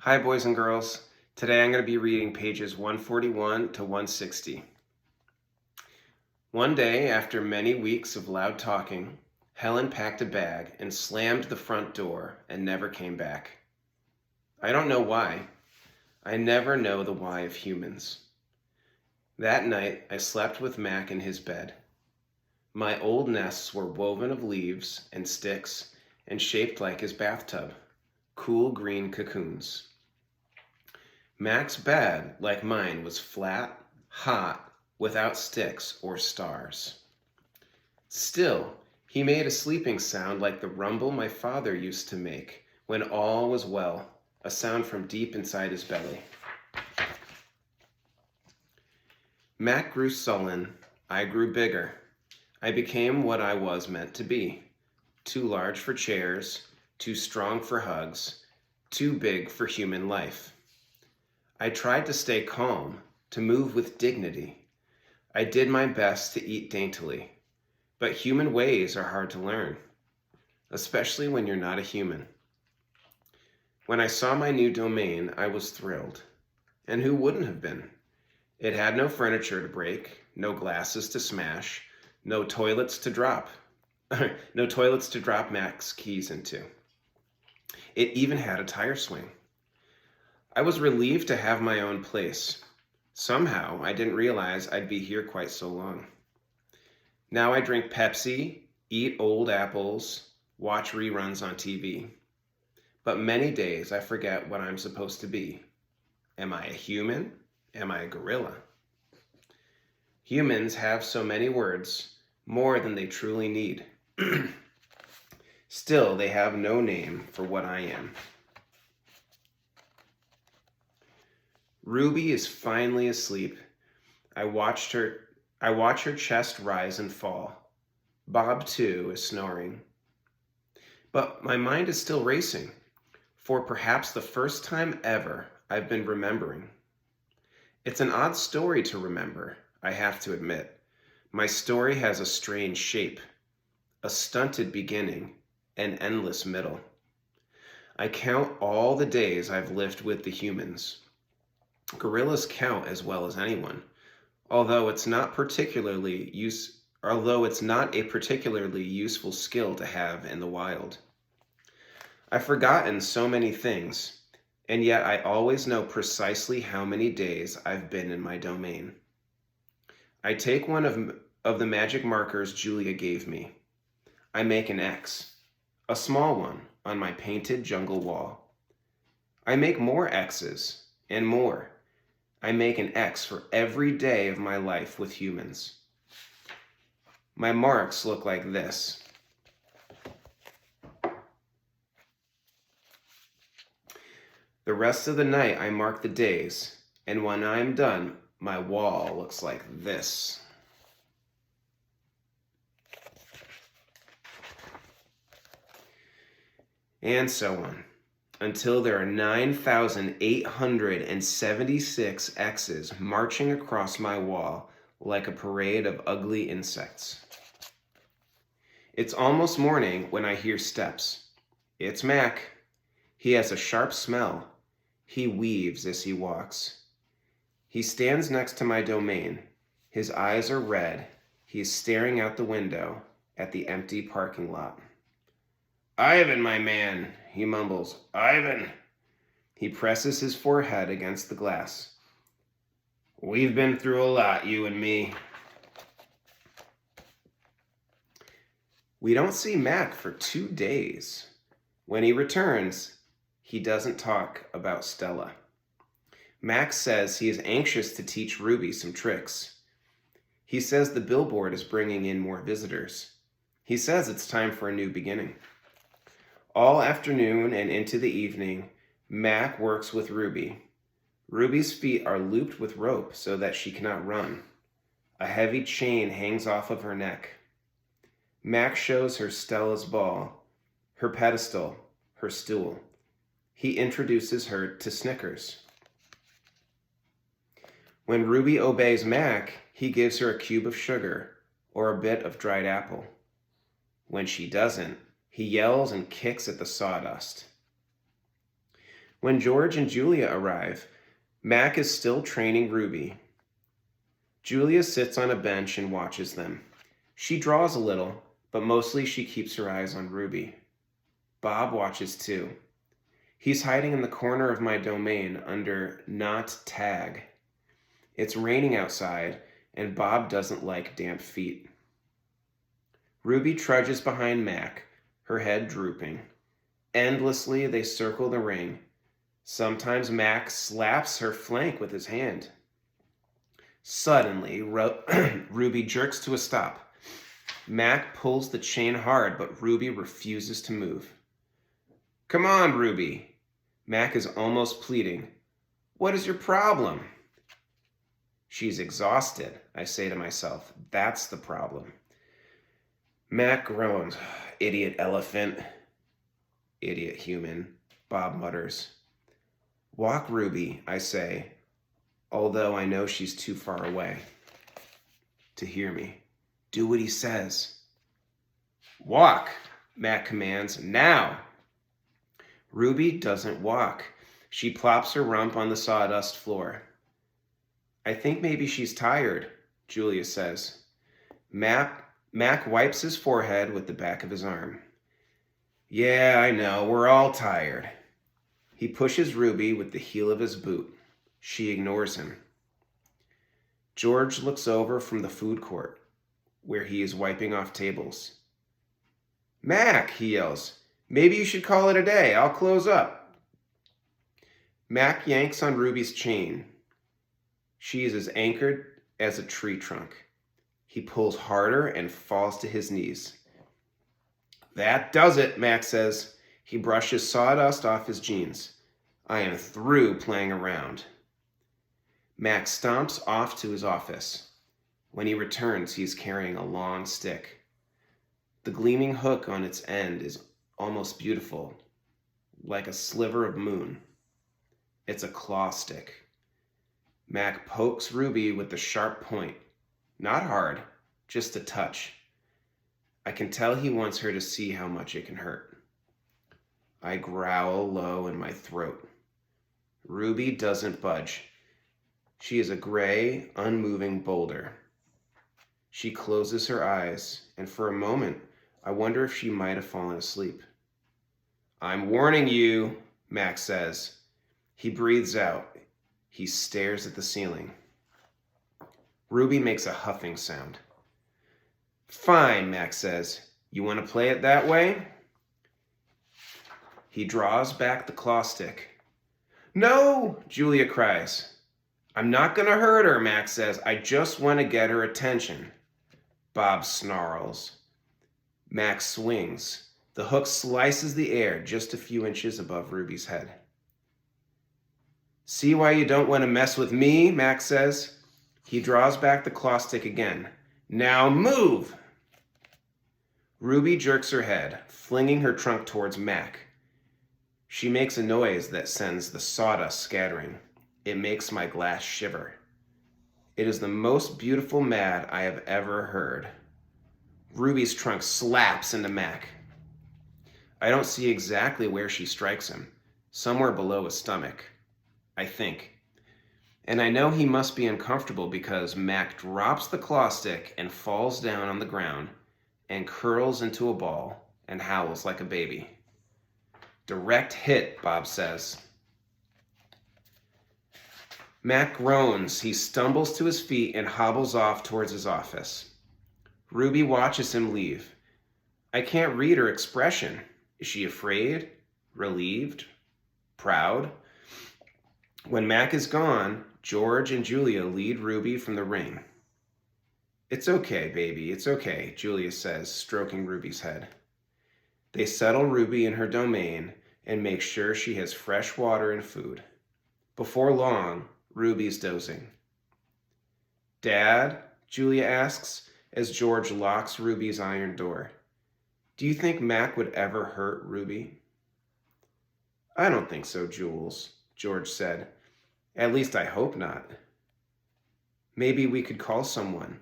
Hi, boys and girls. Today I'm going to be reading pages 141 to 160. One day, after many weeks of loud talking, Helen packed a bag and slammed the front door and never came back. I don't know why. I never know the why of humans. That night, I slept with Mac in his bed. My old nests were woven of leaves and sticks and shaped like his bathtub, cool green cocoons. Mac's bed, like mine, was flat, hot, without sticks or stars. Still, he made a sleeping sound like the rumble my father used to make when all was well, a sound from deep inside his belly. Mac grew sullen. I grew bigger. I became what I was meant to be. Too large for chairs, too strong for hugs, too big for human life. I tried to stay calm, to move with dignity. I did my best to eat daintily, but human ways are hard to learn, especially when you're not a human. When I saw my new domain, I was thrilled. And who wouldn't have been? It had no furniture to break, no glasses to smash, no toilets to drop. No toilets to drop Mac's keys into. It even had a tire swing. I was relieved to have my own place. Somehow, I didn't realize I'd be here quite so long. Now I drink Pepsi, eat old apples, watch reruns on TV. But many days I forget what I'm supposed to be. Am I a human? Am I a gorilla? Humans have so many words, more than they truly need. Still, they have no name for what I am. Ruby is finally asleep. I watch her chest rise and fall. Bob, too, is snoring. But my mind is still racing. For perhaps the first time ever, I've been remembering. It's an odd story to remember, I have to admit. My story has a strange shape, a stunted beginning, an endless middle. I count all the days I've lived with the humans. Gorillas count as well as anyone, although it's not a particularly useful skill to have in the wild. I've forgotten so many things, and yet I always know precisely how many days I've been in my domain. I take one of the magic markers Julia gave me. I make an X, a small one, on my painted jungle wall. I make more X's, and more. I make an X for every day of my life with humans. My marks look like this. The rest of the night I mark the days, and when I'm done, my wall looks like this. And so on, until there are 9,876 X's marching across my wall like a parade of ugly insects. It's almost morning when I hear steps. It's Mac. He has a sharp smell. He weaves as he walks. He stands next to my domain. His eyes are red. He is staring out the window at the empty parking lot. "Ivan, my man," he mumbles. "Ivan." He presses his forehead against the glass. "We've been through a lot, you and me." We don't see Mac for 2 days. When he returns, he doesn't talk about Stella. Mac says he is anxious to teach Ruby some tricks. He says the billboard is bringing in more visitors. He says it's time for a new beginning. All afternoon and into the evening, Mac works with Ruby. Ruby's feet are looped with rope so that she cannot run. A heavy chain hangs off of her neck. Mac shows her Stella's ball, her pedestal, her stool. He introduces her to Snickers. When Ruby obeys Mac, he gives her a cube of sugar or a bit of dried apple. When she doesn't, he yells and kicks at the sawdust. When George and Julia arrive, Mac is still training Ruby. Julia sits on a bench and watches them. She draws a little, but mostly she keeps her eyes on Ruby. Bob watches too. He's hiding in the corner of my domain under Not Tag. It's raining outside, and Bob doesn't like damp feet. Ruby trudges behind Mac, her head drooping. Endlessly, they circle the ring. Sometimes Mac slaps her flank with his hand. Suddenly, Ruby jerks to a stop. Mac pulls the chain hard, but Ruby refuses to move. "Come on, Ruby." Mac is almost pleading. "What is your problem?" "She's exhausted," I say to myself. That's the problem. Mac groans. "Idiot elephant." "Idiot human," Bob mutters. "Walk, Ruby," I say, although I know she's too far away to hear me. Do what he says. "Walk," Mac commands. "Now." Ruby doesn't walk. She plops her rump on the sawdust floor. "I think maybe she's tired," Julia says. Mac wipes his forehead with the back of his arm. "Yeah, I know, we're all tired." He pushes Ruby with the heel of his boot. She ignores him. George looks over from the food court, where he is wiping off tables. "Mac," he yells, "maybe you should call it a day. I'll close up." Mac yanks on Ruby's chain. She is as anchored as a tree trunk. He pulls harder and falls to his knees. "That does it," Mac says. He brushes sawdust off his jeans. "I am through playing around." Mac stomps off to his office. When he returns, he is carrying a long stick. The gleaming hook on its end is almost beautiful, like a sliver of moon. It's a claw stick. Mac pokes Ruby with the sharp point. Not hard, just a touch. I can tell he wants her to see how much it can hurt. I growl low in my throat. Ruby doesn't budge. She is a gray, unmoving boulder. She closes her eyes, and for a moment, I wonder if she might have fallen asleep. "I'm warning you," Mac says. He breathes out. He stares at the ceiling. Ruby makes a huffing sound. "Fine," Mac says. "You want to play it that way?" He draws back the claw stick. "No!" Julia cries. "I'm not going to hurt her," Mac says. "I just want to get her attention." Bob snarls. Mac swings. The hook slices the air just a few inches above Ruby's head. "See why you don't want to mess with me?" Mac says. He draws back the claw stick again. "Now move!" Ruby jerks her head, flinging her trunk towards Mac. She makes a noise that sends the sawdust scattering. It makes my glass shiver. It is the most beautiful mad I have ever heard. Ruby's trunk slaps into Mac. I don't see exactly where she strikes him. Somewhere below his stomach, I think. And I know he must be uncomfortable because Mac drops the claw stick and falls down on the ground and curls into a ball and howls like a baby. "Direct hit," Bob says. Mac groans. He stumbles to his feet and hobbles off towards his office. Ruby watches him leave. I can't read her expression. Is she afraid? Relieved? Proud? When Mac is gone, George and Julia lead Ruby from the ring. "It's okay, baby, it's okay," Julia says, stroking Ruby's head. They settle Ruby in her domain and make sure she has fresh water and food. Before long, Ruby's dozing. "Dad?" Julia asks as George locks Ruby's iron door. "Do you think Mac would ever hurt Ruby?" "I don't think so, Jules," George said. "At least I hope not. Maybe we could call someone."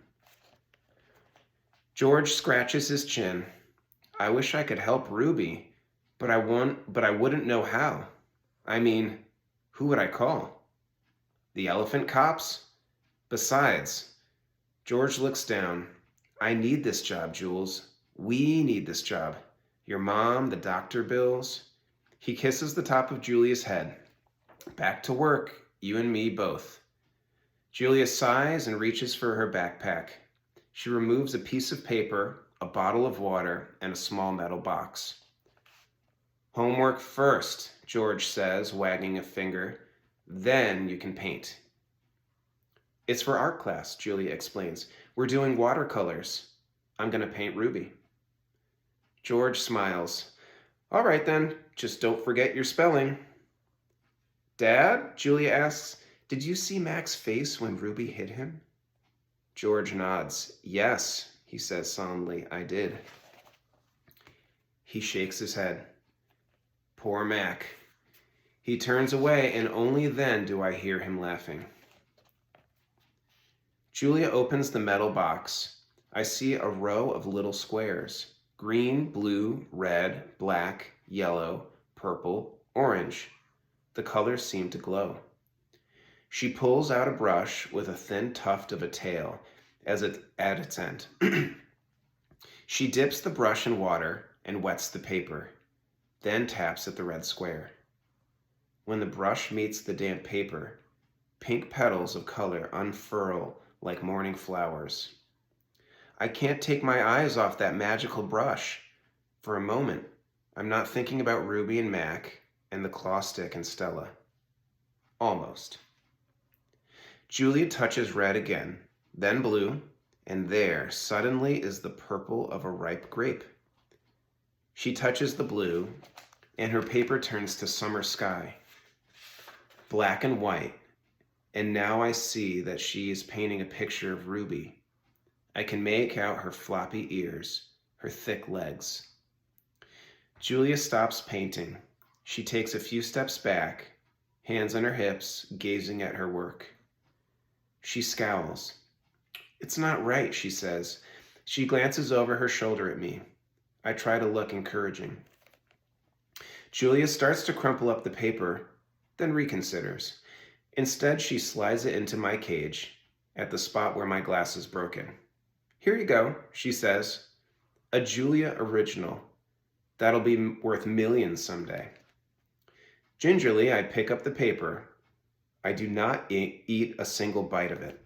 George scratches his chin. "I wish I could help Ruby, but I wouldn't know how." I mean, who would I call? The elephant cops? Besides, George looks down. I need this job, Jules. We need this job. Your mom, the doctor bills. He kisses the top of Julia's head. Back to work, you and me both. Julia sighs and reaches for her backpack. She removes a piece of paper, a bottle of water, and a small metal box. Homework first, George says, wagging a finger. Then you can paint. It's for art class, Julia explains. We're doing watercolors. I'm going to paint Ruby. George smiles. All right then, just don't forget your spelling. Dad, Julia asks, did you see Mac's face when Ruby hit him? George nods. Yes, he says solemnly, I did. He shakes his head. Poor Mac. He turns away, and only then do I hear him laughing. Julia opens the metal box. I see a row of little squares. Green, blue, red, black, yellow, purple, orange. The colors seem to glow. She pulls out a brush with a thin tuft of a tail at its end. She dips the brush in water and wets the paper, then taps at the red square. When the brush meets the damp paper, pink petals of color unfurl like morning flowers. I can't take my eyes off that magical brush. For a moment, I'm not thinking about Ruby and Mac and the claw stick and Stella. Almost. Julia touches red again, then blue, and there suddenly is the purple of a ripe grape. She touches the blue, and her paper turns to summer sky, black and white, and now I see that she is painting a picture of Ruby. I can make out her floppy ears, her thick legs. Julia stops painting. She takes a few steps back, hands on her hips, gazing at her work. She scowls. It's not right, she says. She glances over her shoulder at me. I try to look encouraging. Julia starts to crumple up the paper, then reconsiders. Instead, she slides it into my cage, at the spot where my glass is broken. Here you go, she says. A Julia original. That'll be worth millions someday. Gingerly, I pick up the paper. I do not eat a single bite of it.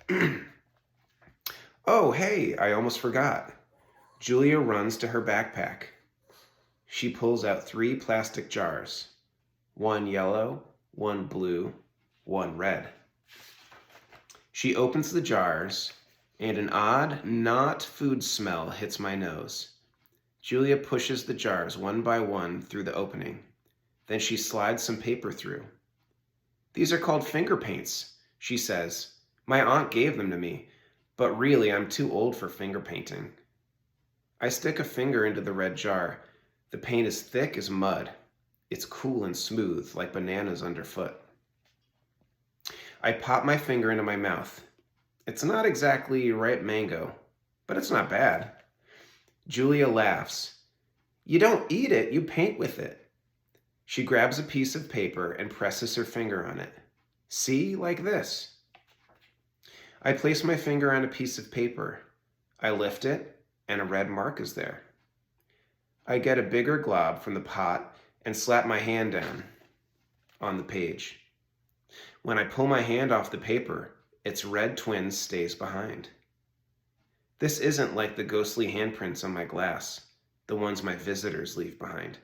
Oh, hey, I almost forgot. Julia runs to her backpack. She pulls out 3 plastic jars. 1 yellow, 1 blue, 1 red. She opens the jars, and an odd, not food smell hits my nose. Julia pushes the jars one by one through the opening. Then she slides some paper through. These are called finger paints, she says. My aunt gave them to me, but really I'm too old for finger painting. I stick a finger into the red jar. The paint is thick as mud. It's cool and smooth, like bananas underfoot. I pop my finger into my mouth. It's not exactly ripe mango, but it's not bad. Julia laughs. You don't eat it, you paint with it. She grabs a piece of paper and presses her finger on it. See, like this. I place my finger on a piece of paper. I lift it, and a red mark is there. I get a bigger glob from the pot and slap my hand down on the page. When I pull my hand off the paper, its red twin stays behind. This isn't like the ghostly handprints on my glass, the ones my visitors leave behind.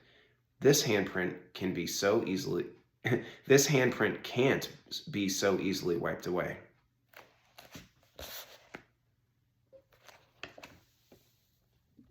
This handprint can't be so easily wiped away.